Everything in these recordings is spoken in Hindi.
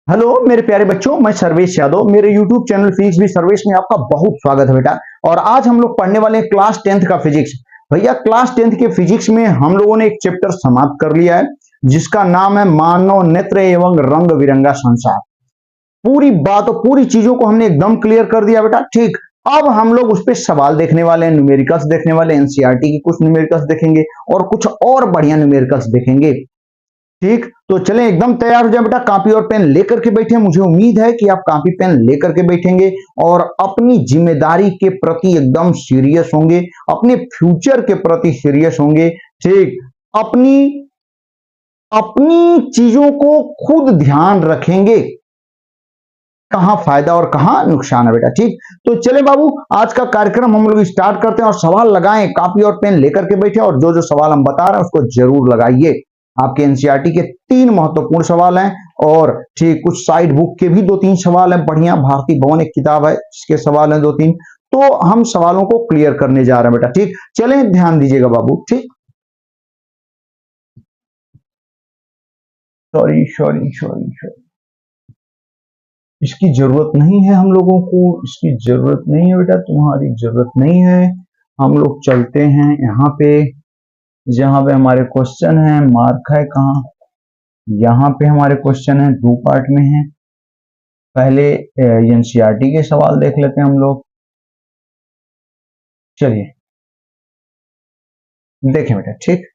हेलो मेरे प्यारे बच्चों, मैं सर्वेश यादव। मेरे YouTube चैनल फिजिक्स भी सर्वेश में आपका बहुत स्वागत है बेटा। और आज हम लोग पढ़ने वाले हैं क्लास 10th का फिजिक्स। भैया क्लास 10th के फिजिक्स में हम लोगों ने एक चैप्टर समाप्त कर लिया है जिसका नाम है मानव नेत्र एवं रंग बिरंगा संसार। पूरी बात और पूरी चीजों को हमने एकदम क्लियर कर दिया बेटा। ठीक, अब हम लोग उस पर सवाल देखने वाले हैं, न्यूमेरिकल्स देखने वाले हैं, एनसीईआरटी की कुछ न्यूमेरिकल्स देखेंगे और कुछ और बढ़िया न्यूमेरिकल्स देखेंगे। ठीक, तो चलें एकदम तैयार हो जाए बेटा। कॉपी और पेन लेकर के बैठे। मुझे उम्मीद है कि आप कॉपी पेन लेकर के बैठेंगे और अपनी जिम्मेदारी के प्रति एकदम सीरियस होंगे, अपने फ्यूचर के प्रति सीरियस होंगे। ठीक, अपनी अपनी चीजों को खुद ध्यान रखेंगे, कहां फायदा और कहां नुकसान है बेटा। ठीक, तो चले बाबू, आज का कार्यक्रम हम लोग स्टार्ट करते हैं और सवाल लगाएं। कॉपी और पेन लेकर के बैठे और जो जो सवाल हम बता रहे हैं उसको जरूर लगाइए। आपके एनसीईआरटी के 3 महत्वपूर्ण सवाल हैं और ठीक कुछ साइड बुक के भी 2-3 सवाल हैं। बढ़िया भारती भवन एक किताब है जिसके सवाल हैं 2-3। तो हम सवालों को क्लियर करने जा रहे हैं बेटा। ठीक, चलें ध्यान दीजिएगा बाबू। ठीक, सॉरी सॉरी सॉरी सॉरी, इसकी जरूरत नहीं है हम लोगों को, इसकी जरूरत नहीं है बेटा, तुम्हारी जरूरत नहीं है। हम लोग चलते हैं यहाँ पे जहां पे हमारे क्वेश्चन है। मार्क है कहाँ? यहाँ पे हमारे क्वेश्चन है, 2 पार्ट में है। पहले एनसीईआरटी के सवाल देख लेते हैं हम लोग। चलिए देखें बेटा। ठीक,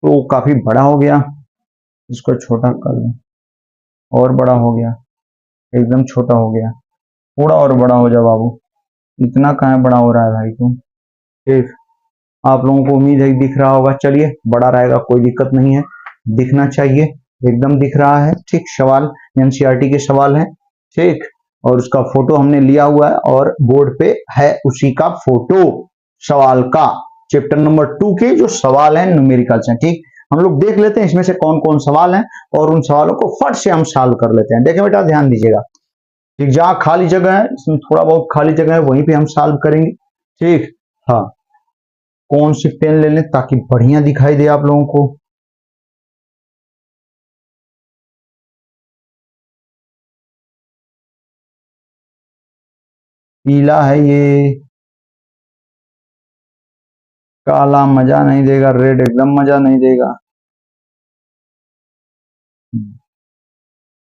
तो काफी बड़ा हो गया, इसको छोटा कर लें। और बड़ा हो गया, एकदम छोटा हो गया। थोड़ा और बड़ा हो जा बाबू, इतना कहाँ बड़ा हो रहा है भाई तुम। ठीक, आप लोगों को उम्मीद है दिख रहा होगा। चलिए बड़ा रहेगा, कोई दिक्कत नहीं है, दिखना चाहिए, एकदम दिख रहा है। ठीक, सवाल एनसीईआरटी के सवाल हैं। ठीक, और उसका फोटो हमने लिया हुआ है और बोर्ड पे है उसी का फोटो सवाल का। चैप्टर नंबर 2 के जो सवाल हैं न्यूमेरिकल्स हैं। ठीक, हम लोग देख लेते हैं इसमें से कौन कौन सवाल हैं और उन सवालों को फट से हम सॉल्व कर लेते हैं। देखें बेटा, ध्यान दीजिएगा। ठीक, जहां खाली जगह है, इसमें थोड़ा बहुत खाली जगह है, वहीं पे हम सॉल्व करेंगे। ठीक, हाँ, कौन सी पेन ले लें ताकि बढ़िया दिखाई दे आप लोगों को। पीला है ये, काला मजा नहीं देगा, रेड एकदम मजा नहीं देगा।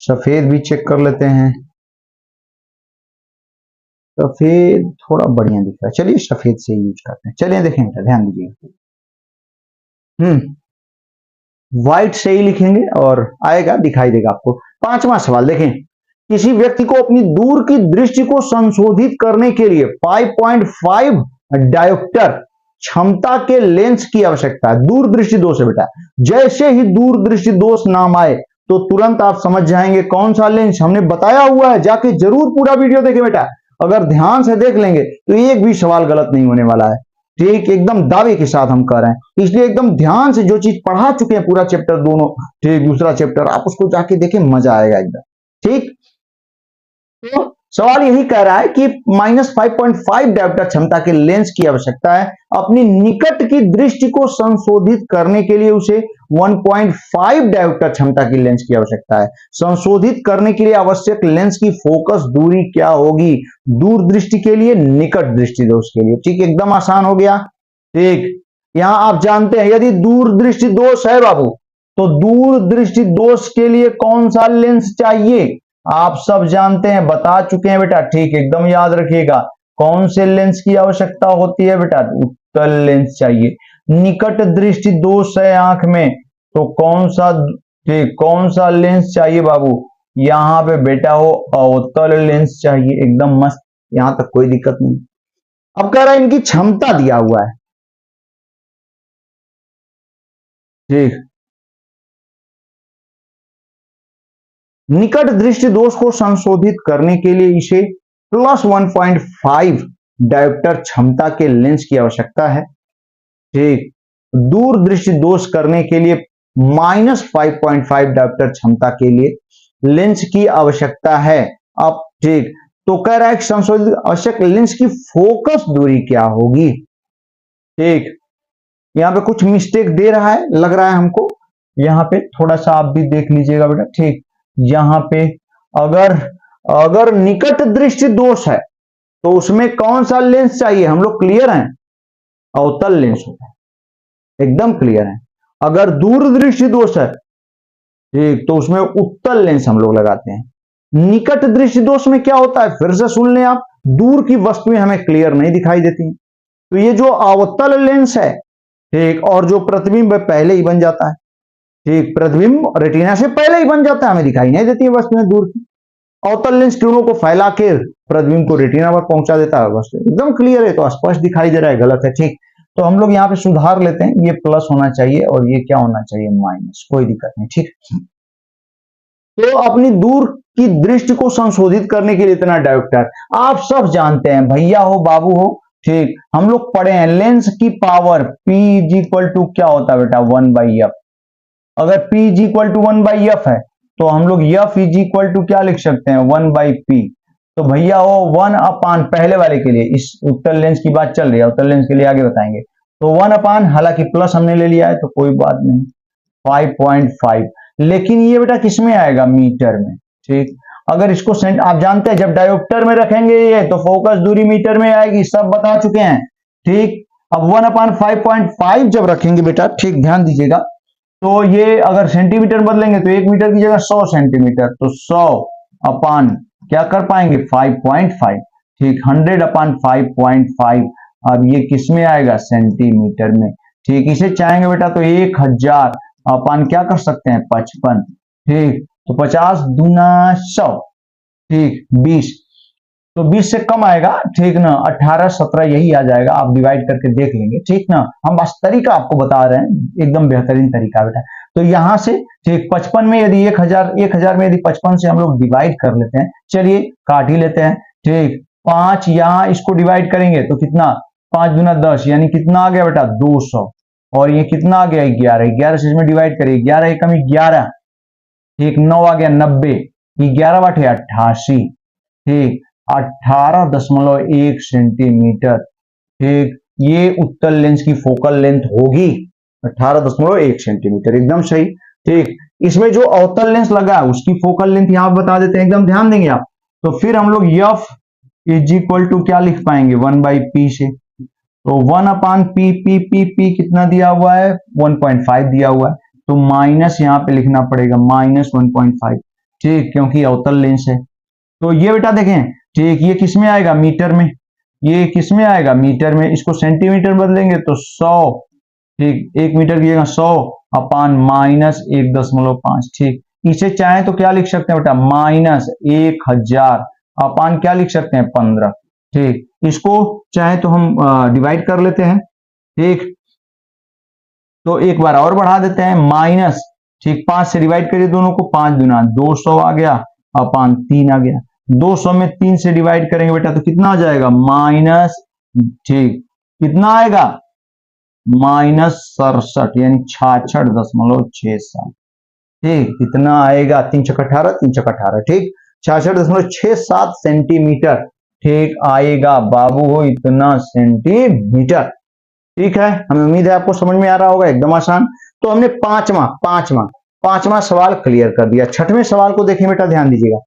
सफेद भी चेक कर लेते हैं। सफेद थोड़ा बढ़िया दिख रहा है, चलिए सफेद से यूज करते हैं। चलिए देखें बेटा, ध्यान दीजिए। व्हाइट से ही लिखेंगे और आएगा, दिखाई देगा आपको। 5वां सवाल देखें। किसी व्यक्ति को अपनी दूर की दृष्टि को संशोधित करने के लिए 5.5 डायोप्टर क्षमता के लेंस की आवश्यकता है। दूरदृष्टि दोष है बेटा। जैसे ही दूरदृष्टि दोष नाम आए तो तुरंत आप समझ जाएंगे कौन सा लेंस हमने बताया हुआ है। जाके जरूर पूरा वीडियो देखें बेटा, अगर ध्यान से देख लेंगे तो एक भी सवाल गलत नहीं होने वाला है। ठीक, एकदम दावे के साथ हम कर रहे हैं, इसलिए एकदम ध्यान से जो चीज पढ़ा चुके हैं पूरा चैप्टर दोनों, ठीक दूसरा चैप्टर, आप उसको जाके देखें, मजा आएगा एकदम। ठीक, तो सवाल यही कह रहा है कि -5.5 डायोप्टर क्षमता के लेंस की आवश्यकता है। अपनी निकट की दृष्टि को संशोधित करने के लिए उसे 1.5 डायोप्टर क्षमता की लेंस की आवश्यकता है। संशोधित करने के लिए आवश्यक लेंस की फोकस दूरी क्या होगी? दूर दृष्टि के लिए, निकट दृष्टि दोष के लिए। ठीक, एकदम आसान हो गया। ठीक, यहां आप जानते हैं यदि दूर दृष्टि दोष है बाबू तो दूर दृष्टि दोष के लिए कौन सा लेंस चाहिए? आप सब जानते हैं, बता चुके हैं बेटा। ठीक, एकदम याद रखिएगा। कौन से लेंस की आवश्यकता होती है बेटा? उत्तल लेंस चाहिए। निकट दृष्टि दोष है आंख में तो कौन सा, ठीक कौन सा लेंस चाहिए बाबू? यहां पे बेटा हो अवतल लेंस चाहिए। एकदम मस्त, यहां तक कोई दिक्कत नहीं। अब कह रहा है इनकी क्षमता दिया हुआ है। ठीक, निकट दृष्टि दोष को संशोधित करने के लिए इसे +1.5 डायोप्टर क्षमता के लेंस की आवश्यकता है। ठीक, दूर दृष्टि दोष करने के लिए -5.5 डायोप्टर क्षमता के लिए लेंस की आवश्यकता है। अब ठीक, तो कह रहा है कि संशोधित आवश्यक लेंस की फोकस दूरी क्या होगी? ठीक, यहां पे कुछ मिस्टेक दे रहा है, लग रहा है हमको। यहां पे थोड़ा सा आप भी देख लीजिएगा बेटा। ठीक, यहां पे अगर अगर निकट दृष्टि दोष है तो उसमें कौन सा लेंस चाहिए, हम लोग क्लियर हैं, अवतल लेंस होता है, एकदम क्लियर है। अगर दूर दृष्टि दोष है ठीक, तो उसमें उत्तल लेंस हम लोग लगाते हैं। निकट दृष्टि दोष में क्या होता है, फिर से सुन लें आप, दूर की वस्तुएं हमें क्लियर नहीं दिखाई देती, तो ये जो अवतल लेंस है ठीक, और जो प्रतिबिंब पहले ही बन जाता है ठीक, प्रतिबिंब रेटिना से पहले ही बन जाता है, हमें दिखाई नहीं देती है वस्तुएं दूर की। अवतल लेंस किरणों को फैला के प्रतिबिंब को रेटिना पर पहुंचा देता है, वस्तु एकदम क्लियर है, तो स्पष्ट दिखाई दे रहा है, गलत है ठीक। तो हम लोग यहाँ पे सुधार लेते हैं, ये प्लस होना चाहिए और ये क्या होना चाहिए, माइनस, कोई दिक्कत नहीं ठीक। तो अपनी दूर की दृष्टि को संशोधित करने के लिए इतना डायोप्टर आप सब जानते हैं, भैया हो बाबू हो ठीक, हम लोग पढ़े हैं लेंस की power P is equal to क्या होता है बेटा, 1/f। अगर P is equal to 1/f है तो हम लोग F इज इक्वल टू क्या लिख सकते हैं, 1/p। तो भैया हो 1/, पहले वाले के लिए, इस उत्तल लेंस की बात चल रही है, उत्तल लेंस के लिए आगे बताएंगे। तो 1/, हालांकि प्लस हमने ले लिया है तो कोई बात नहीं, 5.5। लेकिन ये बेटा किस में आएगा, मीटर में ठीक। अगर इसको आप जानते हैं जब डायोप्टर में रखेंगे ये तो फोकस दूरी मीटर में आएगी, सब बता चुके हैं ठीक। अब 1/5.5 जब रखेंगे बेटा ठीक, ध्यान दीजिएगा, तो ये अगर सेंटीमीटर बदलेंगे तो 1 मीटर की जगह 100 सेंटीमीटर, तो 100 क्या कर पाएंगे, 5.5 ठीक, 100/5.5। अब ये किस में आएगा, सेंटीमीटर में ठीक। इसे चाहेंगे बेटा तो 1000 क्या कर सकते हैं, 55 ठीक। तो 50 दूना 100 ठीक, 20, तो 20 से कम आएगा ठीक ना, 18 17 यही आ जाएगा, आप डिवाइड करके देख लेंगे ठीक ना। हम बस तरीका आपको बता रहे हैं, एकदम बेहतरीन तरीका बेटा। तो यहां से ठीक 55 में यदि 1000 में यदि 55 से हम लोग डिवाइड कर लेते हैं, चलिए काट ही लेते हैं ठीक। 5 यहां इसको डिवाइड करेंगे तो कितना, 5 दूना 10, यानी कितना आ गया बेटा, 200। और ये कितना आ गया, 11 से इसमें डिवाइड करिए, 11 एकम 11 ठीक, 9 आ गया 90, 11 बाटे 88 ठीक, 18.1 सेंटीमीटर ठीक। ये उत्तल लेंस की फोकल लेंथ होगी 18.1 सेंटीमीटर, एकदम सही ठीक। इसमें जो अवतल लेंस लगा है उसकी फोकल लेंथ यहां बता देते हैं, एकदम ध्यान देंगे आप। तो फिर हम लोग F इज इक्वल टू क्या लिख पाएंगे, 1/p से। तो 1/p कितना दिया हुआ है, 1.5 दिया हुआ है, तो माइनस यहाँ पे लिखना पड़ेगा, -1.5 ठीक, क्योंकि अवतल लेंस है। तो ये बेटा देखें ठीक, ये किस में आएगा, मीटर में, ये किस में आएगा, मीटर में। इसको सेंटीमीटर बदलेंगे तो 100 ठीक, 1 मीटर की जगह 100/-1.5 ठीक। इसे चाहे तो क्या लिख सकते हैं बेटा, -1000 अपान क्या लिख सकते हैं, 15 ठीक। इसको चाहे तो हम डिवाइड कर लेते हैं ठीक, तो एक बार और बढ़ा देते हैं, माइनस ठीक, 5 से डिवाइड करिए दोनों को, 5 दूना 200 आ गया अपान 3 आ गया। 200 में 3 से डिवाइड करेंगे बेटा तो कितना आ जाएगा, माइनस ठीक, कितना आएगा, -67, यानी 66.67 ठीक, कितना आएगा, 3 छक 18, 3 छक 18 ठीक, 66.67 सेंटीमीटर ठीक आएगा बाबू हो, इतना सेंटीमीटर ठीक है। हमें उम्मीद है आपको समझ में आ रहा होगा, एकदम आसान। तो हमने पांचवा सवाल क्लियर कर दिया। छठवें सवाल को देखें बेटा, ध्यान दीजिएगा।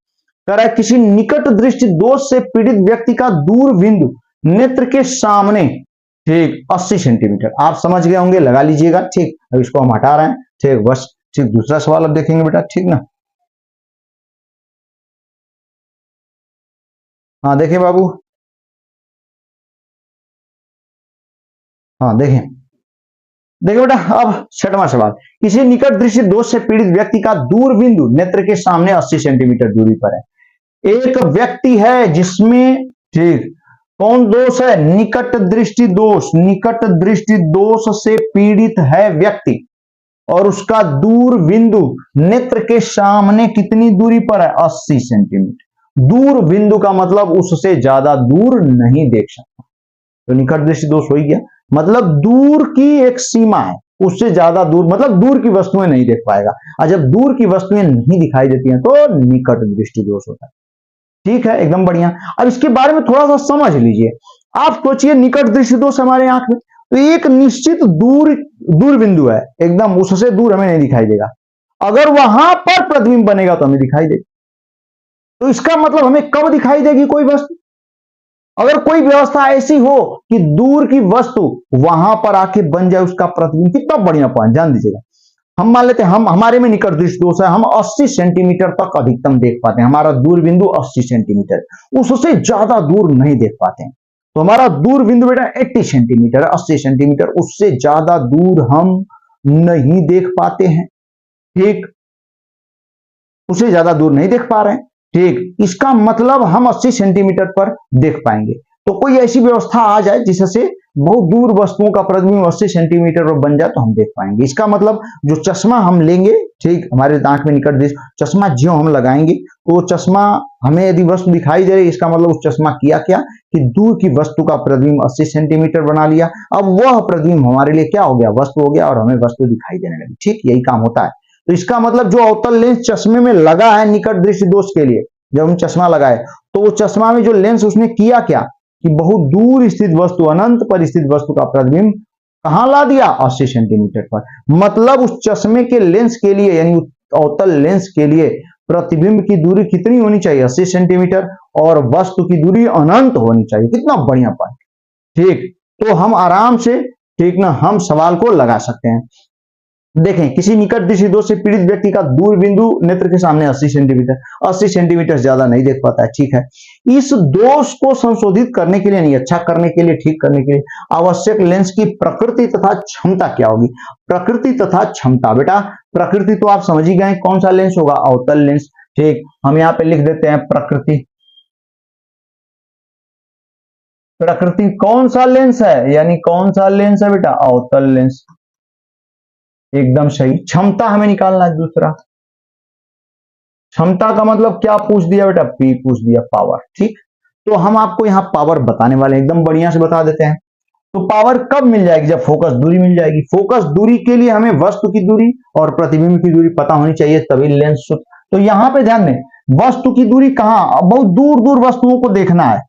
कह रहा है किसी निकट दृष्टि दोष से पीड़ित व्यक्ति का दूर बिंदु नेत्र के सामने ठीक 80 सेंटीमीटर, आप समझ गए होंगे, लगा लीजिएगा ठीक। अब इसको हम हटा रहे हैं ठीक, बस ठीक। दूसरा सवाल अब देखेंगे बेटा ठीक ना। हाँ देखिए बाबू, हाँ देखें बेटा, अब छठवां सवाल, किसी निकट दृष्टि दोष से पीड़ित व्यक्ति का दूर बिंदु नेत्र के सामने 80 सेंटीमीटर दूरी पर है। एक व्यक्ति है जिसमें ठीक कौन दोष है, निकट दृष्टि दोष, निकट दृष्टि दोष से पीड़ित है व्यक्ति, और उसका दूर बिंदु नेत्र के सामने कितनी दूरी पर है, 80 सेंटीमीटर। दूर बिंदु का मतलब उससे ज्यादा दूर नहीं देख सकता, तो निकट दृष्टि दोष हो ही गया, मतलब दूर की एक सीमा है, उससे ज्यादा दूर, मतलब दूर की वस्तुएं नहीं देख पाएगा। और जब दूर की वस्तुएं नहीं दिखाई देती हैं तो निकट दृष्टि दोष होता है ठीक है, एकदम बढ़िया। अब इसके बारे में थोड़ा सा समझ लीजिए। आप सोचिए निकट दृष्टि दोष हमारे आंख में, तो एक निश्चित दूर बिंदु है, एकदम उससे दूर हमें नहीं दिखाई देगा। अगर वहां पर प्रतिबिंब बनेगा तो हमें दिखाई देगा, तो इसका मतलब हमें कब दिखाई देगी कोई वस्तु? अगर कोई व्यवस्था ऐसी हो कि दूर की वस्तु वहां पर आके बन जाए उसका प्रतिबिंब। कितना बढ़िया पॉइंट, ध्यान दीजिएगा। हम मान लेते हैं हम हमारे में निकट दृष्टि दोष है, हम 80 सेंटीमीटर तक अधिकतम देख पाते हैं, हमारा दूर बिंदु 80 सेंटीमीटर, उससे ज्यादा दूर नहीं देख पाते हैं। तो हमारा दूर बिंदु बेटा 80 सेंटीमीटर, 80 सेंटीमीटर, उससे ज्यादा दूर हम नहीं देख पाते हैं। ठीक, उससे ज्यादा दूर नहीं देख पा रहे हैं। ठीक, इसका मतलब हम 80 सेंटीमीटर पर देख पाएंगे। तो कोई ऐसी व्यवस्था आ जाए जिससे बहुत दूर वस्तुओं का प्रतिबिंब 80 सेंटीमीटर पर बन जाए तो हम देख पाएंगे। इसका मतलब जो चश्मा हम लेंगे, ठीक, हमारे आंख में निकट दृष्टि, चश्मा जो हम लगाएंगे तो चश्मा हमें यदि वस्तु दिखाई दे रही, इसका मतलब उस चश्मा किया क्या कि दूर की वस्तु का प्रतिबिंब 80 सेंटीमीटर बना लिया। अब वह प्रतिबिंब हमारे लिए क्या हो गया, वस्तु हो गया और हमें वस्तु दिखाई देने लगी। ठीक, यही काम होता है। तो इसका मतलब जो अवतल लेंस चश्मे में लगा है निकट दृष्टि दोष के लिए, जब हम चश्मा लगाए तो वो चश्मा में जो लेंस उसने किया क्या कि बहुत दूर स्थित वस्तु, अनंत पर स्थित वस्तु का प्रतिबिंब कहां ला दिया, 80 सेंटीमीटर पर। मतलब उस चश्मे के लेंस के लिए यानी अवतल लेंस के लिए प्रतिबिंब की दूरी कितनी होनी चाहिए, 80 सेंटीमीटर, और वस्तु की दूरी अनंत होनी चाहिए। कितना बढ़िया पॉइंट। ठीक, तो हम आराम से, ठीक ना, हम सवाल को लगा सकते हैं। देखें, किसी निकट दृष्टि दोष से पीड़ित व्यक्ति का दूर बिंदु नेत्र के सामने 80 सेंटीमीटर, 80 सेंटीमीटर ज्यादा नहीं देख पाता है। ठीक है, इस दोष को संशोधित करने के लिए, नहीं अच्छा करने के लिए, ठीक करने के लिए आवश्यक लेंस की प्रकृति तथा क्षमता क्या होगी? प्रकृति तथा क्षमता। बेटा प्रकृति तो आप समझ ही गए कौन सा लेंस होगा, अवतल लेंस। ठीक, हम यहां पे लिख देते हैं प्रकृति। प्रकृति कौन सा लेंस है, यानी कौन सा लेंस है बेटा, अवतल लेंस। एकदम सही। क्षमता हमें निकालना है दूसरा। क्षमता का मतलब क्या पूछ दिया बेटा, पी पूछ दिया, पावर। ठीक, तो हम आपको यहां पावर बताने वाले हैं, एकदम बढ़िया से बता देते हैं। तो पावर कब मिल जाएगी, जब फोकस दूरी मिल जाएगी। फोकस दूरी के लिए हमें वस्तु की दूरी और प्रतिबिंब की दूरी पता होनी चाहिए, तभी लेंस। तो यहां पे ध्यान दें, वस्तु की दूरी कहां, बहुत दूर दूर वस्तुओं को देखना है,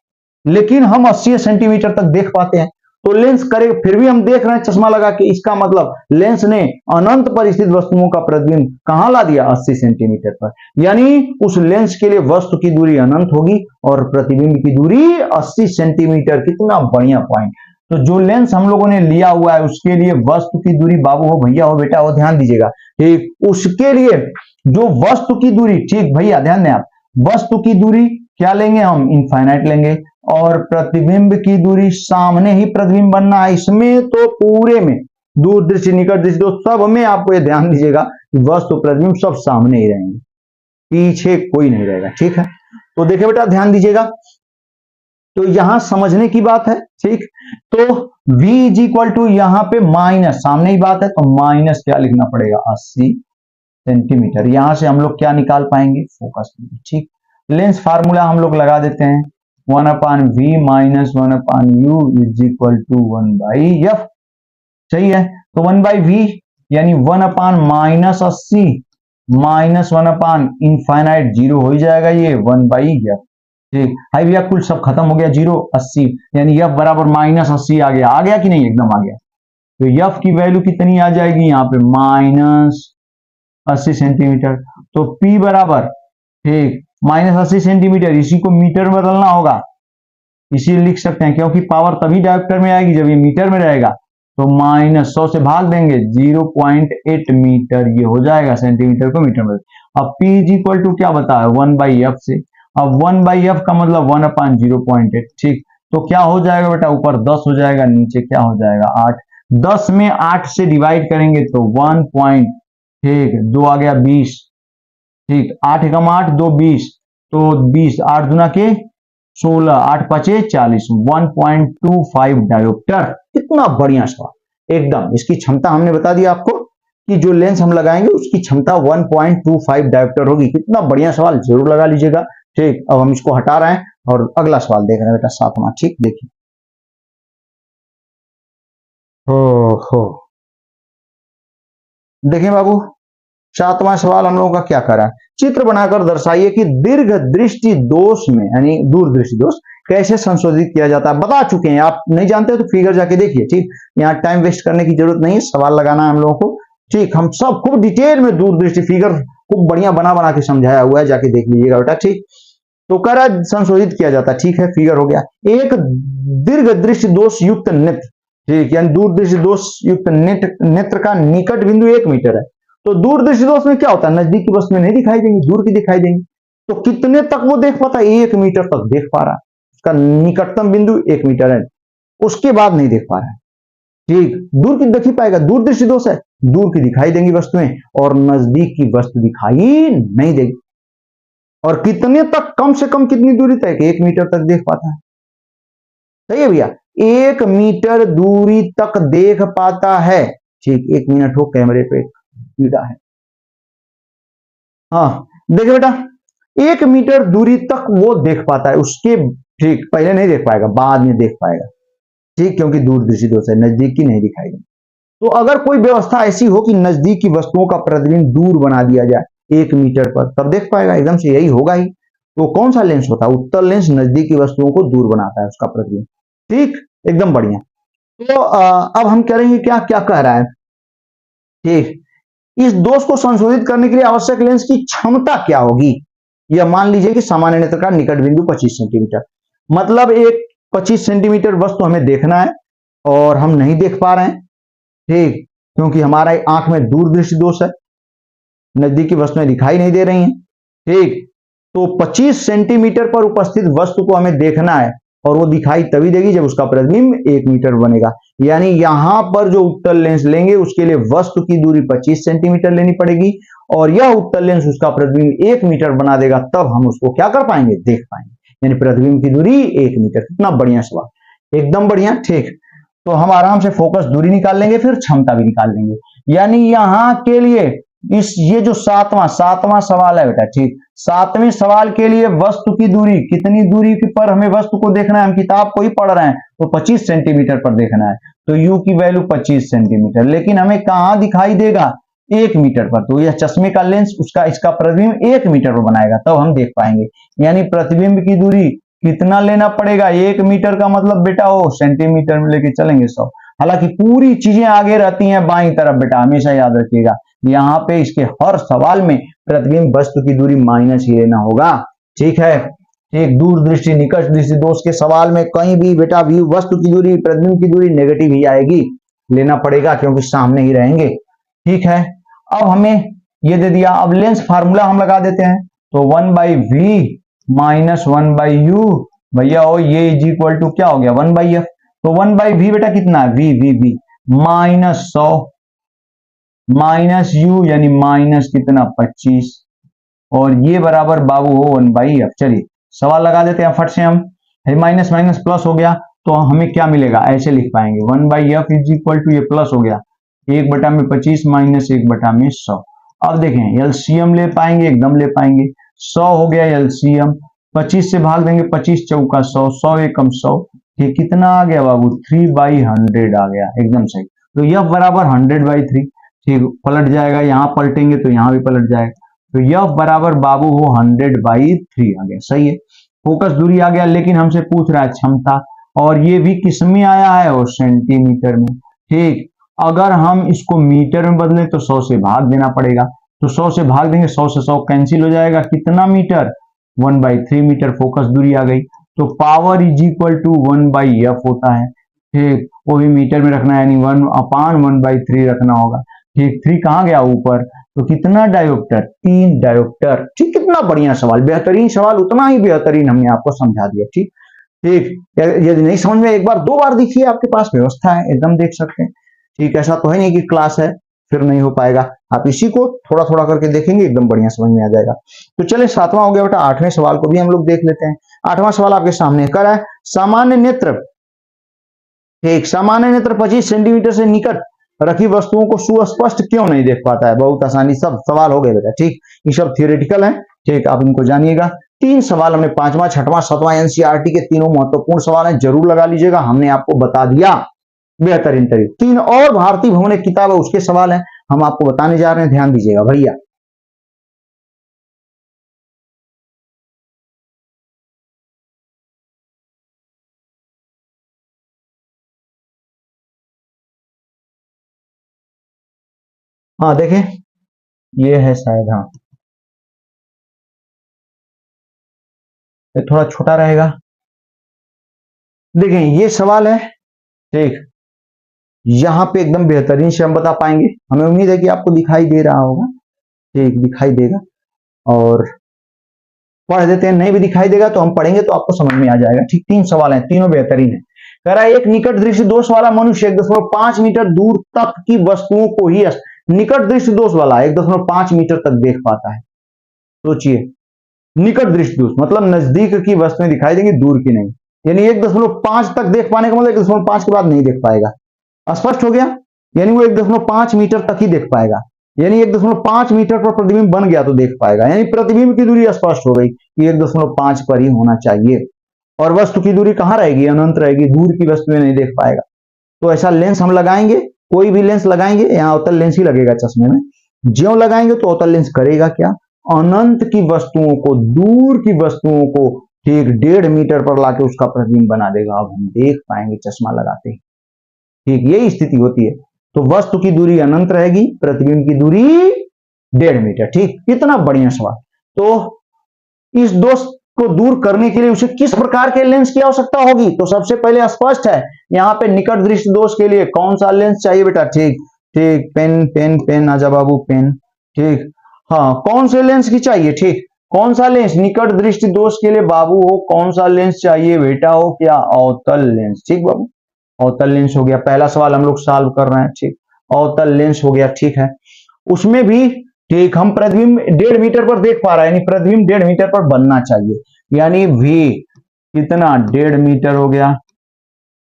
लेकिन हम 80 सेंटीमीटर तक देख पाते हैं। तो लेंस करे, फिर भी हम देख रहे हैं चश्मा लगा के, इसका मतलब लेंस ने अनंत पर स्थित वस्तुओं का प्रतिबिंब कहां ला दिया, 80 सेंटीमीटर पर। यानी उस लेंस के लिए वस्तु की दूरी अनंत होगी और प्रतिबिंब की दूरी 80 सेंटीमीटर। कितना बढ़िया पॉइंट। तो जो लेंस हम लोगों ने लिया हुआ है उसके लिए वस्तु की दूरी, बाबू हो भैया हो बेटा हो, ध्यान दीजिएगा। ठीक, उसके लिए जो वस्तु की दूरी, ठीक भैया ध्यान दें आप, वस्तु की दूरी क्या लेंगे हम, इनफाइनाइट लेंगे, और प्रतिबिंब की दूरी, सामने ही प्रतिबिंब बनना है इसमें, तो पूरे में दूर दृष्टि निकट दृष्टि तो सब में आपको ये ध्यान दीजिएगा कि वस्तु प्रतिबिंब सब सामने ही रहेंगे, पीछे कोई नहीं रहेगा। ठीक है, तो देखिए बेटा ध्यान दीजिएगा, तो यहां समझने की बात है। ठीक, तो v इज इक्वल टू यहां पे माइनस, सामने ही बात है तो माइनस क्या लिखना पड़ेगा, 80 सेंटीमीटर। यहां से हम लोग क्या निकाल पाएंगे, फोकस। ठीक, लेंस फार्मूला हम लोग लगा देते हैं, 1/v minus 1/u is equal to 1/f। सही है, तो 1/v यानी 1/-80 माइनस 1/इनफाइनाइट, 0 हो ही जाएगा ये 1/f। ठीक, हाई भैया कुल सब खत्म हो गया, 0 80 यानी f बराबर -80 आ गया। आ गया कि नहीं, एकदम आ गया। तो f की वैल्यू कितनी आ जाएगी यहाँ पे, -80 सेंटीमीटर। तो p बराबर, ठीक, -80 सेंटीमीटर, इसी को मीटर में बदलना होगा, इसी लिख सकते हैं, क्योंकि पावर तभी डायरेक्टर में आएगी जब ये मीटर में रहेगा। तो -100 से भाग देंगे, 0.8 मीटर ये हो जाएगा, सेंटीमीटर को मीटर में। अब p इज इक्वल टू क्या बताया, 1/f से। अब 1/f का मतलब 1/0.8। ठीक, तो क्या हो जाएगा बेटा, ऊपर 10 हो जाएगा, नीचे क्या हो जाएगा, 8। 10 में 8 से डिवाइड करेंगे तो 1 पॉइंट, ठीक, 2 आ गया 20। ठीक, 8 एकम 8 2 20, तो 20, 8 दूना के 16, 8 पचे 40, 1.25 डायोप्टर। कितना बढ़िया सवाल, एकदम। इसकी क्षमता हमने बता दिया आपको कि जो लेंस हम लगाएंगे उसकी क्षमता 1.25 डायोप्टर होगी। कितना बढ़िया सवाल, जरूर लगा लीजिएगा। ठीक, अब हम इसको हटा रहे हैं और अगला सवाल देख रहे हैं बेटा, 7वां। ठीक, देखिए, हो देखिए बाबू, 7वां सवाल हम लोगों का क्या करा है, चित्र बनाकर दर्शाइए कि दीर्घ दृष्टि दोष में, यानी दूर दृष्टि दोष कैसे संशोधित किया जाता है। बता चुके हैं, आप नहीं जानते तो फिगर जाके देखिए। ठीक, यहाँ टाइम वेस्ट करने की जरूरत नहीं है, सवाल लगाना है हम लोगों को। ठीक, हम सब खूब डिटेल में दूर दृष्टि फिगर खूब बढ़िया बना बना के समझाया हुआ है, जाके देख लीजिएगा बेटा। ठीक, तो कह रहा संशोधित किया जाता है, ठीक है, फिगर हो गया। एक दीर्घ दृष्टि दोष युक्त नेत्र, ठीक, यानी दूर दृष्टि दोष युक्त नेत्र का निकट बिंदु 1 मीटर है। तो दूर दृष्टि दोष में क्या होता है, नजदीक की वस्तु में नहीं दिखाई देंगी, दूर की दिखाई देंगी। तो कितने तक वो देख पाता है, 1 मीटर तक देख पा रहा है, उसका निकटतम बिंदु 1 मीटर है, उसके बाद नहीं देख पा रहा है। ठीक, दूर की देख ही पाएगा, दूर दृष्टि दोष है, दूर की दिखाई देंगी वस्तुएं और नजदीक की वस्तु दिखाई नहीं देगी। और कितने तक, कम से कम कितनी दूरी तक, 1 मीटर तक देख पाता है। सही है भैया, 1 मीटर दूरी तक देख पाता है। ठीक, 1 मिनट हो, कैमरे पे कीड़ा है। हाँ देखिए बेटा, 1 मीटर दूरी तक वो देख पाता है, उसके ठीक पहले नहीं देख पाएगा, बाद में देख पाएगा। ठीक, क्योंकि दूर दृष्टि दोष है, नजदीक की नहीं दिखाई देगी। तो अगर कोई व्यवस्था ऐसी हो कि नजदीक की वस्तुओं का प्रतिबिंब दूर बना दिया जाए 1 मीटर पर, तब देख पाएगा, एकदम से यही होगा ही। तो कौन सा लेंस होता है, उत्तल लेंस नजदीक की वस्तुओं को दूर बनाता है, उसका प्रतिबिंब। ठीक, एकदम बढ़िया। तो अब हम करेंगे क्या, क्या कह रहा है। ठीक, इस दोष को संशोधित करने के लिए आवश्यक लेंस की क्षमता क्या होगी। यह मान लीजिए कि सामान्य नेत्र का निकट बिंदु 25 सेंटीमीटर, मतलब एक 25 सेंटीमीटर वस्तु हमें देखना है और हम नहीं देख पा रहे हैं। ठीक, क्योंकि हमारा आंख में दूर दृष्टि दोष है, नजदीक की वस्तुएं दिखाई नहीं दे रही हैं। ठीक, तो 25 सेंटीमीटर पर उपस्थित वस्तु को हमें देखना है और वो दिखाई तभी देगी जब उसका प्रतिबिंब 1 मीटर बनेगा। यानी यहां पर जो उत्तल लेंस लेंगे उसके लिए वस्तु की दूरी 25 सेंटीमीटर लेनी पड़ेगी और यह उत्तल लेंस उसका प्रतिबिंब 1 मीटर बना देगा, तब हम उसको क्या कर पाएंगे, देख पाएंगे। यानी प्रतिबिंब की दूरी 1 मीटर। कितना बढ़िया सवाल, एकदम बढ़िया। ठीक, तो हम आराम से फोकस दूरी निकाल लेंगे, फिर क्षमता भी निकाल लेंगे। यानी यहां के लिए इस ये जो सातवां सवाल है बेटा, ठीक, 7वें सवाल के लिए वस्तु की दूरी, कितनी दूरी पर हमें वस्तु को देखना है, हम किताब को ही पढ़ रहे हैं, तो 25 सेंटीमीटर पर देखना है। तो u की वैल्यू 25 सेंटीमीटर, लेकिन हमें कहां दिखाई देगा, 1 मीटर पर। तो यह चश्मे का लेंस उसका इसका प्रतिबिंब 1 मीटर पर बनाएगा, तब हम देख पाएंगे। यानी प्रतिबिंब की दूरी कितना लेना पड़ेगा, 1 मीटर का मतलब बेटा वो सेंटीमीटर में लेके चलेंगे 100। हालांकि पूरी चीजें आगे रहती हैं बाईं तरफ बेटा, हमेशा याद रखिएगा। यहाँ पे इसके हर सवाल में प्रतिबिंब वस्तु की दूरी माइनस ही लेना होगा। ठीक है, एक दूर दृष्टि निकट दृष्टि दोष के सवाल में कहीं भी बेटा भी वस्तु की दूरी प्रतिबिंब की दूरी नेगेटिव ही आएगी, लेना पड़ेगा क्योंकि सामने ही रहेंगे। ठीक है, अब हमें ये दे दिया, अब लेंस फार्मूला हम लगा देते हैं। तो 1/v माइनस 1/u, भैया हो ये इज इक्वल टू क्या हो गया, 1/f। तो 1/v बेटा कितना है, v माइनस 100 माइनस u यानी माइनस कितना 25, और ये बराबर बाबू हो 1/f। चलिए सवाल लगा देते हैं फट से हम, माइनस माइनस प्लस हो गया, तो हमें क्या मिलेगा, ऐसे लिख पाएंगे 1/f इज इक्वल टू, ये प्लस हो गया 1/25 माइनस 1/100। अब देखें एलसीएम ले पाएंगे, एकदम ले पाएंगे। 100 हो गया एलसीएम, 25 से भाग देंगे, 25 चौका 100, 100 एकम 100, ये कितना आ गया बाबू, 3/100 आ गया, एकदम सही। तो यह बराबर 100/3। ठीक, पलट जाएगा, यहाँ पलटेंगे तो यहाँ भी पलट जाएगा, तो यह बराबर बाबू हो 100/3 आ गया, सही है। फोकस दूरी आ गया, लेकिन हमसे पूछ रहा है क्षमता, और ये भी किस में आया है, और सेंटीमीटर में। ठीक, अगर हम इसको मीटर में बदलें तो 100 से भाग देना पड़ेगा, तो 100 से भाग देंगे, 100 से 100 कैंसिल हो जाएगा, कितना मीटर, 1/3 मीटर फोकस दूरी आ गई। तो power is equal to 1/f होता है। ठीक, वो भी मीटर में रखना है, यानी 1/1/3 रखना होगा। ठीक, 3 कहाँ गया ऊपर, तो कितना डायोप्टर, 3 डायोप्टर। ठीक, कितना बढ़िया सवाल, बेहतरीन सवाल, उतना ही बेहतरीन हमने आपको समझा दिया। ठीक, ठीक, यदि नहीं समझ में, एक बार 2 बार देखिए, आपके पास व्यवस्था है, एकदम देख सकते हैं। ठीक, ऐसा तो है नहीं कि क्लास है फिर नहीं हो पाएगा, आप इसी को थोड़ा थोड़ा करके देखेंगे, एकदम बढ़िया समझ में आ जाएगा। तो चले 7वां हो गया बेटा, 8वें सवाल को भी हम लोग देख लेते हैं। 8वां सवाल आपके सामने कर है, सामान्य नेत्र, ठीक, सामान्य नेत्र 25 सेंटीमीटर से निकट रखी वस्तुओं को सुस्पष्ट क्यों नहीं देख पाता है। बहुत आसानी, सब सवाल हो गए बेटा। ठीक, ये सब थियोरेटिकल है। ठीक, आप इनको जानिएगा। 3 सवाल हमने 5वां 6वां 7वां एनसीईआरटी के तीनों महत्वपूर्ण सवाल हैं, जरूर लगा लीजिएगा, हमने आपको बता दिया बेहतरीन तरीके। 3 और भारतीय भवन एक किताब है, उसके सवाल है, हम आपको बताने जा रहे हैं, ध्यान दीजिएगा भैया। हाँ देखें, ये है शायद, हाँ ये थोड़ा छोटा रहेगा। देखें ये सवाल है, ठीक, यहां पे एकदम बेहतरीन से हम बता पाएंगे। हमें उम्मीद है कि आपको दिखाई दे रहा होगा, ठीक, दिखाई देगा। और पढ़ देते हैं, नहीं भी दिखाई देगा तो हम पढ़ेंगे तो आपको समझ में आ जाएगा। ठीक, 3 सवाल हैं, तीनों बेहतरीन है। कह रहा है एक निकट दृष्टि दोष वाला मनुष्य 1.5 मीटर दूर तक की वस्तुओं को ही, निकट दृष्टि दोष वाला 1.5 मीटर तक देख पाता है। सोचिए, निकट दृष्टि दोष मतलब नजदीक की वस्तुएं दिखाई देंगी, दूर की नहीं। यानी 1.5 तक देख पाने का मतलब 1.5 के बाद नहीं देख पाएगा। स्पष्ट हो गया? यानी वो 1.5 मीटर तक ही देख पाएगा। यानी 1.5 मीटर पर प्रतिबिंब बन गया तो देख पाएगा। यानी प्रतिबिंब की दूरी स्पष्ट हो गई कि 1.5 पर ही होना चाहिए। और वस्तु की दूरी कहां रहेगी? अनंत रहेगी, दूर की वस्तुएं नहीं देख पाएगा। तो ऐसा लेंस हम लगाएंगे, कोई भी लेंस लगाएंगे, यहां अवतल लेंस ही लगेगा चश्मे में। ज्यों लगाएंगे तो अवतल लेंस करेगा क्या? अनंत की वस्तुओं को, दूर की वस्तुओं को ठीक 1.5 मीटर पर लाके उसका प्रतिबिंब बना देगा। अब हम देख पाएंगे चश्मा लगाते ही। ठीक, यही स्थिति होती है। तो वस्तु की दूरी अनंत रहेगी, प्रतिबिंब की दूरी 1.5 मीटर। ठीक, कितना बढ़िया सवाल। तो इस दोष को दूर करने के लिए उसे किस प्रकार के लेंस की आवश्यकता होगी? तो सबसे पहले स्पष्ट है, यहाँ पे निकट दृष्टि दोष के लिए कौन सा लेंस चाहिए बेटा? ठीक ठीक, पेन पेन पेन, आजा बाबू पेन। ठीक, हाँ, कौन से लेंस की चाहिए? ठीक, कौन सा लेंस निकट दृष्टि दोष के लिए बाबू हो? कौन सा लेंस चाहिए बेटा? हो क्या? अवतल लेंस। ठीक बाबू, अवतल लेंस हो गया। पहला सवाल हम लोग सॉल्व कर रहे हैं। ठीक, अवतल लेंस हो गया। ठीक है, उसमें भी ठीक हम प्रतिबिंब 1.5 मीटर पर देख पा रहे हैं, यानी प्रतिबिंब 1.5 मीटर पर बनना चाहिए। यानी भी कितना? 1.5 मीटर हो गया।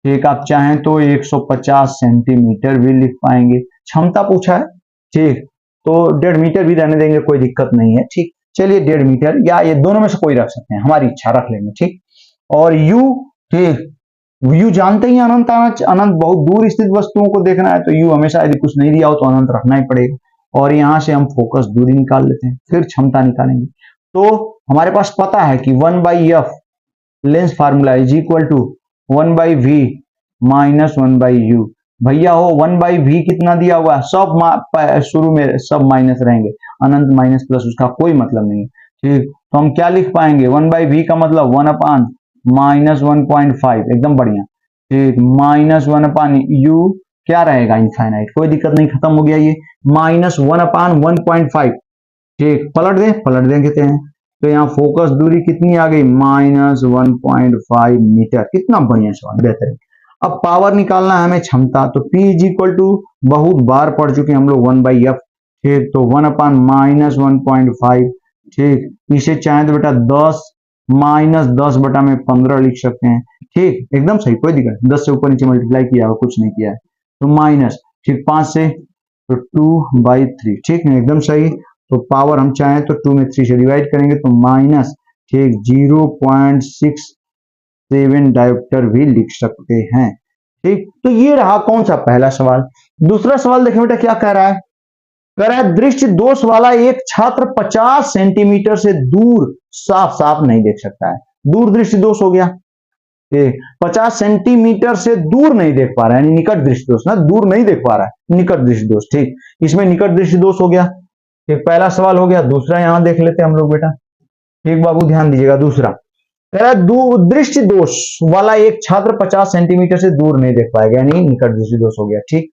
ठीक, आप चाहें तो 150 सेंटीमीटर भी लिख पाएंगे। क्षमता पूछा है, ठीक, तो 1.5 मीटर भी रहने देंगे, कोई दिक्कत नहीं है। ठीक, चलिए 1.5 मीटर या ये दोनों में से कोई रख सकते हैं, हमारी इच्छा रख लेंगे। ठीक, और यू, ठीक, यू जानते ही अनंत, अनंत बहुत दूर स्थित वस्तुओं को देखना है तो यू हमेशा, यदि कुछ नहीं दिया हो तो अनंत रखना ही पड़ेगा। और यहां से हम फोकस दूरी निकाल लेते हैं, फिर क्षमता निकालेंगे। तो हमारे पास पता है कि 1/f lens formula is equal to 1/v minus 1/u। भैया हो 1/v कितना दिया हुआ है? सब शुरू में सब माइनस रहेंगे, अनंत माइनस प्लस, उसका कोई मतलब नहीं। ठीक, तो हम क्या लिख पाएंगे? 1/v का मतलब 1 माइनस 1.5, एकदम बढ़िया। ठीक, माइनस 1/u क्या रहेगा? इनफाइनाइट, कोई दिक्कत नहीं, खत्म हो गया ये। माइनस 1/1.5। ठीक, पलट दें कहते हैं तो यहाँ फोकस दूरी कितनी आ गई? Minus 1.5 metre. कितना बढ़िया सवाल, बेहतरीन। अब पावर निकालना है हमें, क्षमता। तो P इज इक्वल टू, बहुत बार पढ़ चुके हम लोग, 1/f। ठीक, तो 1 माइनस 1.5। ठीक, इसे चाहे तो बेटा 10 माइनस 10 बटा में 15 लिख सकते हैं। ठीक, एकदम सही, कोई दिक्कत नहीं। 10 से ऊपर नीचे मल्टीप्लाई किया है, कुछ नहीं किया है, तो माइनस। ठीक, 5 से तो 2/3। ठीक है, एकदम सही। तो पावर हम चाहें तो 2 में 3 से डिवाइड करेंगे तो माइनस, ठीक, 0.67 डायोप्टर भी लिख सकते हैं। ठीक, तो ये रहा कौन सा? पहला सवाल। दूसरा सवाल देखिए बेटा क्या कह रहा है? कह रहा है दृष्टि दोष वाला एक छात्र 50 सेंटीमीटर से दूर साफ साफ नहीं देख सकता है। दूर दृष्टि दोष हो गया, 50 सेंटीमीटर से दूर नहीं देख पा रहा है, यानी निकट दृष्टि दोष ना, दूर नहीं देख पा रहा है, निकट दृष्टि दोष। ठीक, इसमें निकट दृष्टि दोष हो गया। ठीक, पहला सवाल हो गया। दूसरा यहां देख लेते हैं हम लोग बेटा। ठीक बाबू, ध्यान दीजिएगा। दूसरा कह रहा है दृष्टि दोष वाला एक छात्र 50 सेंटीमीटर से दूर नहीं देख पाएगा, यानी निकट दृष्टि दोष हो गया। ठीक,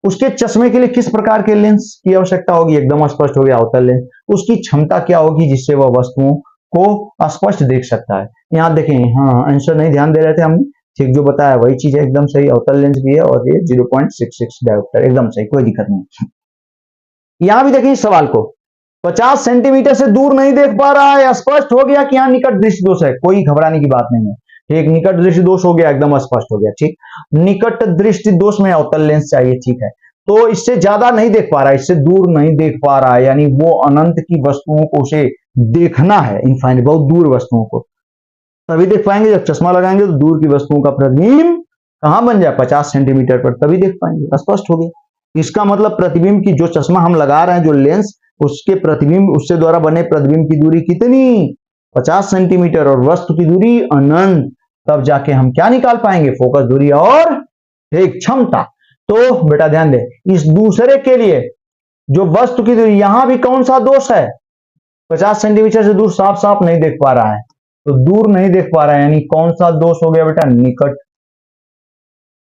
उसके चश्मे के लिए किस प्रकार के लेंस की आवश्यकता होगी? एकदम स्पष्ट हो गया, अवतल लेंस। उसकी क्षमता क्या होगी जिससे वह वस्तुओं को स्पष्ट देख सकता है? यहाँ देखें, हाँ, आंसर नहीं ध्यान दे रहे थे हमने। ठीक, जो बताया वही चीज है, एकदम सही, अवतल लेंस भी है और ये 0.66 डायोप्टर, एकदम सही, कोई दिक्कत नहीं। यहां भी देखिए सवाल को, 50 सेंटीमीटर से दूर नहीं देख पा रहा है, स्पष्ट हो गया कि यहाँ निकट दृष्टि दोष है, कोई घबराने की बात नहीं है। ठीक, निकट दृष्टि दोष हो गया, एकदम स्पष्ट हो गया। ठीक, निकट दृष्टि दोष में अवतल लेंस चाहिए। ठीक है, तो इससे ज्यादा नहीं देख पा रहा है, इससे दूर नहीं देख पा रहा है, यानी वो अनंत की वस्तुओं को उसे देखना है, इनफाइनाइट, बहुत दूर वस्तुओं को तभी देख पाएंगे। जब चश्मा लगाएंगे तो दूर की वस्तुओं का प्रतिबिंब कहां बन जाए? 50 सेंटीमीटर पर, तभी देख पाएंगे। स्पष्ट हो गया। इसका मतलब प्रतिबिंब की जो चश्मा हम लगा रहे हैं, जो लेंस, उसके प्रतिबिंब, उससे द्वारा बने प्रतिबिंब की दूरी कितनी? 50 सेंटीमीटर, और वस्तु की दूरी अनंत। तब जाके हम क्या निकाल पाएंगे? फोकस दूरी और एक क्षमता। तो बेटा ध्यान दे, इस दूसरे के लिए जो वस्तु की दूरी, यहां भी कौन सा दोष है? 50 सेंटीमीटर से दूर साफ साफ नहीं देख पा रहा है, तो दूर नहीं देख पा रहा है, यानी कौन सा दोष हो गया बेटा, निकट,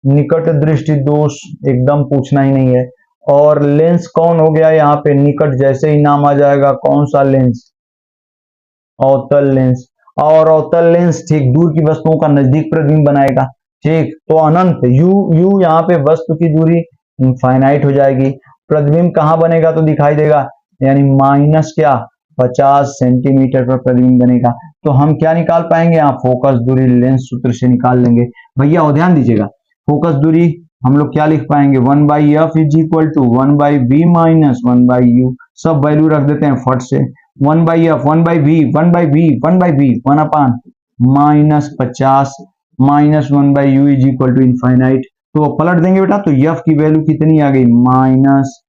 निकट दृष्टि दोष, एकदम पूछना ही नहीं है। और लेंस कौन हो गया यहाँ पे, निकट जैसे ही नाम आ जाएगा, कौन सा लेंस, अवतल लेंस। और अवतल लेंस ठीक दूर की वस्तुओं का नजदीक प्रतिबिंब बनाएगा, ठीक। तो अनंत यू यहाँ पे वस्तु की दूरी इनफाइनाइट हो जाएगी, प्रतिबिंब कहाँ बनेगा तो दिखाई देगा, यानी माइनस क्या 50 सेंटीमीटर पर प्रतिबिंब बनेगा। तो हम क्या निकाल पाएंगे यहाँ, फोकस दूरी लेंस सूत्र से निकाल लेंगे भैया। और ध्यान दीजिएगा, फोकस दूरी हम लोग क्या लिख पाएंगे, 1/f is equal to 1/v minus 1/u, सब वैल्यू रख देते हैं फट से, 1/f 1/v 1/v 1/v 1/, minus 50 minus 1/u is equal to infinite. तो पलट देंगे बेटा, तो f की वैल्यू कितनी आ गई, माइनस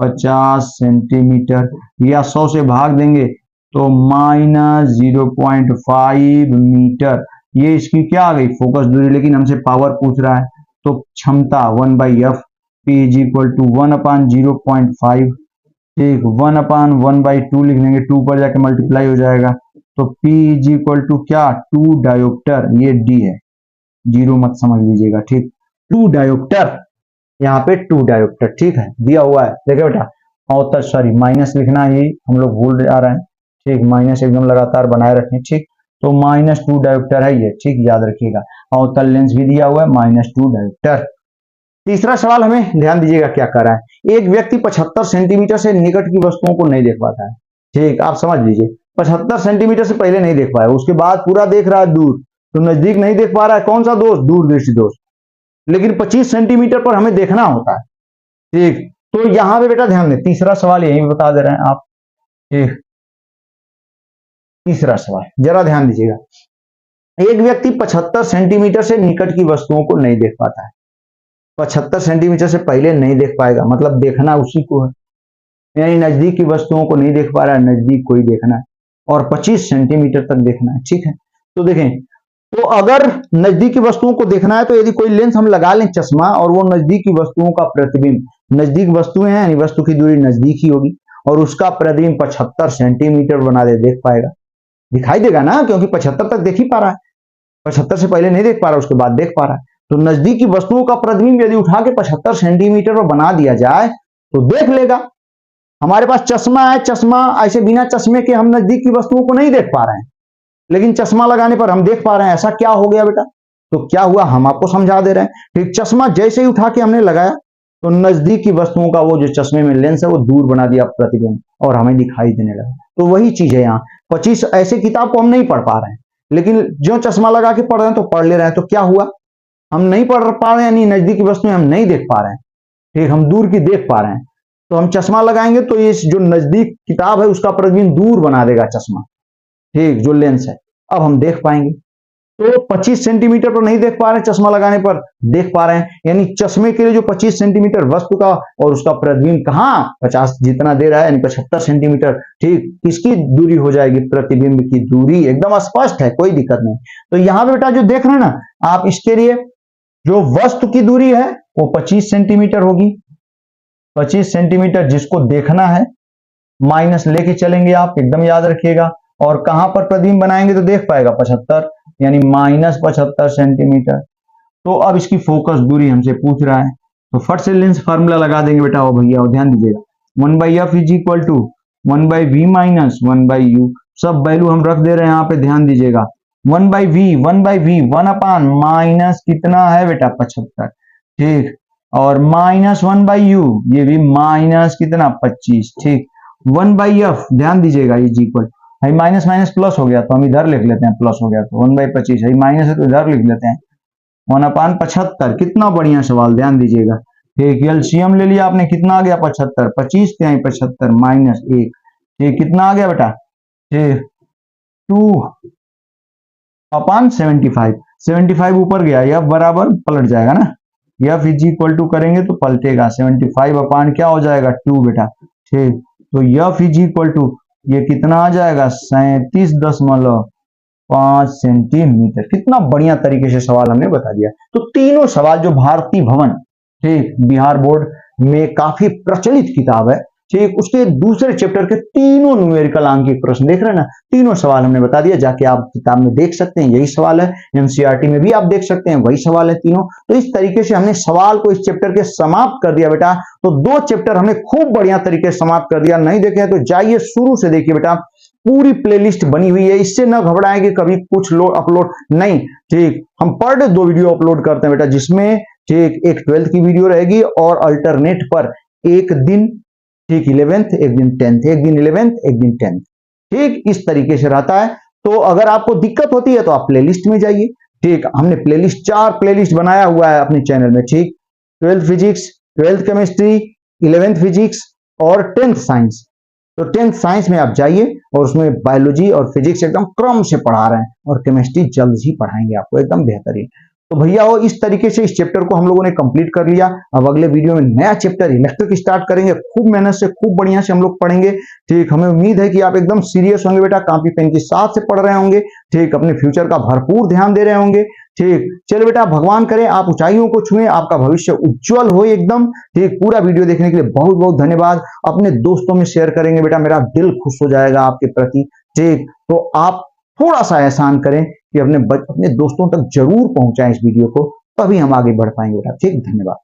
50 सेंटीमीटर, या 100 से भाग देंगे तो माइनस 0.5 मीटर। ये इसकी क्या आ गई, फोकस दूरी, लेकिन हमसे पावर पूछ रहा है, तो क्षमता 1/f p is equal to 1/0.5, ठीक, 1/1/2 लिख लेंगे, 2 पर जाके मल्टीप्लाई हो जाएगा, तो p इज इक्वल टू क्या 2 डायोप्टर, ये d है, जीरो मत समझ लीजिएगा, ठीक, 2 डायोप्टर, यहाँ पे 2 डायोप्टर, ठीक है, दिया हुआ है, देखो बेटा, अवतल, सॉरी माइनस लिखना ही हम लोग भूल जा रहे हैं, ठीक, माइनस एकदम लगातार बनाए रखें, ठीक। तो -2 डायोप्टर है ये, ठीक, याद रखिएगा। अवतल लेंस भी दिया हुआ है, -2 डायोप्टर। तीसरा सवाल हमें ध्यान दीजिएगा क्या कर रहा है, एक व्यक्ति 75 सेंटीमीटर से निकट की वस्तुओं को नहीं देख पाता है, ठीक, आप समझ लीजिए 75 सेंटीमीटर से पहले नहीं देख पाया, उसके बाद पूरा देख रहा है दूर, तो नजदीक नहीं देख पा रहा है, कौन सा दोष, दूर दृष्टि दोष। लेकिन 25 सेंटीमीटर पर हमें देखना होता है, ठीक। तो यहां पे बेटा ध्यान दें, तीसरा सवाल यही बता दे रहे हैं आप, ठीक। तीसरा सवाल जरा ध्यान दीजिएगा, एक व्यक्ति 75 सेंटीमीटर से निकट की वस्तुओं को नहीं देख पाता है, 75 सेंटीमीटर से पहले नहीं देख पाएगा, मतलब देखना उसी को है, यानी नजदीक की वस्तुओं को नहीं देख पा रहा है, नजदीक को ही देखना है, और 25 सेंटीमीटर तक देखना है, ठीक है। तो देखें, तो अगर नजदीक की वस्तुओं को देखना है, तो यदि कोई लेंस हम लगा लें चश्मा, और वो नजदीक की वस्तुओं का प्रतिबिंब, नजदीक वस्तुएं हैं यानी वस्तु की दूरी नजदीक ही होगी, और उसका प्रतिबिंब 75 सेंटीमीटर बना दे, देख पाएगा, दिखाई देगा ना, क्योंकि 75 तक देख ही पा रहा है, 75 से पहले नहीं देख पा रहा, उसके बाद देख पा रहा है। तो नजदीक की वस्तुओं का प्रतिबिंब यदि उठा के 75 सेंटीमीटर पर बना दिया जाए तो देख लेगा। हमारे पास चश्मा है, चश्मा ऐसे बिना चश्मे के हम नजदीक की वस्तुओं को नहीं देख पा रहे हैं, लेकिन चश्मा लगाने पर हम देख पा रहे हैं, ऐसा क्या हो गया बेटा, तो क्या हुआ हम आपको समझा दे रहे हैं, ठीक। चश्मा जैसे ही उठा के हमने लगाया, तो नजदीक की वस्तुओं का वो जो चश्मे में लेंस है वो दूर बना दिया प्रतिबिंब, और हमें दिखाई देने लगा। तो वही चीज है यहाँ, 25 ऐसे किताब को हम नहीं पढ़ पा रहे हैं, लेकिन जो चश्मा लगा के पढ़ रहे हैं तो पढ़ ले रहे हैं, तो क्या हुआ, हम नहीं पढ़ पा रहे हैं, यानी नजदीक की वस्तुएं हम नहीं देख पा रहे हैं, ठीक, हम दूर की देख पा रहे हैं। तो हम चश्मा लगाएंगे तो ये जो नजदीक किताब है उसका प्रतिबिंब दूर बना देगा चश्मा, ठीक, जो लेंस है, अब हम देख पाएंगे। तो 25 सेंटीमीटर पर नहीं देख पा रहे हैं, चश्मा लगाने पर देख पा रहे हैं, यानी चश्मे के लिए जो 25 सेंटीमीटर वस्तु का और उसका प्रतिबिंब कहाँ 50 जितना दे रहा है, यानी 75 सेंटीमीटर, ठीक, किसकी दूरी हो जाएगी, प्रतिबिंब की दूरी, एकदम स्पष्ट है, कोई दिक्कत नहीं। तो यहां पे बेटा जो देख रहे हैं ना आप, इसके लिए जो वस्तु की दूरी है वो 25 सेंटीमीटर होगी, 25 सेंटीमीटर जिसको देखना है, माइनस लेके चलेंगे आप, एकदम याद रखिएगा, और कहां पर प्रतिबिंब बनाएंगे तो देख पाएगा 75, यानी -75 सेंटीमीटर। तो अब इसकी फोकस दूरी हमसे पूछ रहा है, तो फट से लेंस फार्मूला लगा देंगे बेटा, ओ भैया ध्यान दीजिएगा, 1/f is equal to 1/v minus 1/u, सब वैल्यू हम रख दे रहे हैं यहाँ पे, ध्यान दीजिएगा, 1/v 1/, माइनस कितना है बेटा 75, ठीक, और -1/u, ये भी माइनस कितना 25, ठीक, 1/f ध्यान दीजिएगा इज इक्वल, है माइनस माइनस प्लस हो गया तो हम इधर लिख लेते हैं, प्लस हो गया तो 1/25 है, माइनस है तो इधर लिख लेते हैं, 1/75, कितना बढ़िया सवाल, ध्यान दीजिएगा, ठीक, एलसीएम ले लिया आपने, कितना आ गया 75, 25 75 माइनस 1, ठीक, कितना आ गया बेटा, ठीक 2/75, 75 ऊपर गया, यह बराबर पलट जाएगा ना, यह इज इक्वल टू करेंगे तो पलटेगा, 75 क्या हो जाएगा 2 बेटा, ठीक, तो यह इज इक्वल टू ये कितना आ जाएगा 37.5 सेंटीमीटर। कितना बढ़िया तरीके से सवाल हमने बता दिया। तो तीनों सवाल जो भारतीय भवन, ठीक, बिहार बोर्ड में काफी प्रचलित किताब है, ठीक, उसके दूसरे चैप्टर के तीनों न्यूमेरिकल अंकित प्रश्न देख रहे हैं ना, तीनों सवाल हमने बता दिया, जाके आप किताब में देख सकते हैं, यही सवाल है। एनसीईआरटी में भी आप देख सकते हैं, वही सवाल है तीनों। तो इस तरीके से हमने सवाल को इस चैप्टर के समाप्त कर दिया बेटा। तो 2 चैप्टर हमने खूब बढ़िया तरीके से समाप्त कर दिया। नहीं देखे तो जाइए शुरू से देखिए बेटा, पूरी प्लेलिस्ट बनी हुई है। इससे न घबराएं कि कभी कुछ लोड अपलोड नहीं, ठीक, हम पर डे 2 वीडियो अपलोड करते हैं बेटा, जिसमें ठीक एक 12th की वीडियो रहेगी और अल्टरनेट पर एक दिन ठीक 11th, एक दिन 10th, एक दिन 11th, एक दिन 10th, ठीक, इस तरीके से रहता है। तो अगर आपको दिक्कत होती है तो आप प्लेलिस्ट में जाइए, ठीक, हमने प्लेलिस्ट 4 प्लेलिस्ट बनाया हुआ है अपने चैनल में, ठीक, 12th physics, 12th chemistry, 11th physics और 10th साइंस। तो 10th साइंस में आप जाइए और उसमें बायोलॉजी और फिजिक्स एकदम क्रम से पढ़ा रहे हैं, और केमिस्ट्री जल्द ही पढ़ाएंगे आपको एकदम बेहतरीन। तो भैया हो, इस तरीके से इस चैप्टर को हम लोगों ने कंप्लीट कर लिया। अब अगले वीडियो में नया चैप्टर इलेक्ट्रिक स्टार्ट करेंगे, खूब मेहनत से खूब बढ़िया से हम लोग पढ़ेंगे, ठीक। हमें उम्मीद है कि आप एकदम सीरियस होंगे बेटा, कॉपी पेन के साथ से पढ़ रहे होंगे, ठीक, अपने फ्यूचर का भरपूर ध्यान दे रहे होंगे, ठीक। चलो बेटा, भगवान करे आप ऊंचाइयों को छुएं, आपका भविष्य उज्जवल हो एकदम, ठीक। पूरा वीडियो देखने के लिए बहुत बहुत धन्यवाद। अपने दोस्तों में शेयर करेंगे बेटा, मेरा दिल खुश हो जाएगा आपके प्रति, ठीक। तो आप थोड़ा सा एहसान करें कि अपने दोस्तों तक जरूर पहुंचाएं इस वीडियो को, तभी हम आगे बढ़ पाएंगे बेटा, ठीक। धन्यवाद।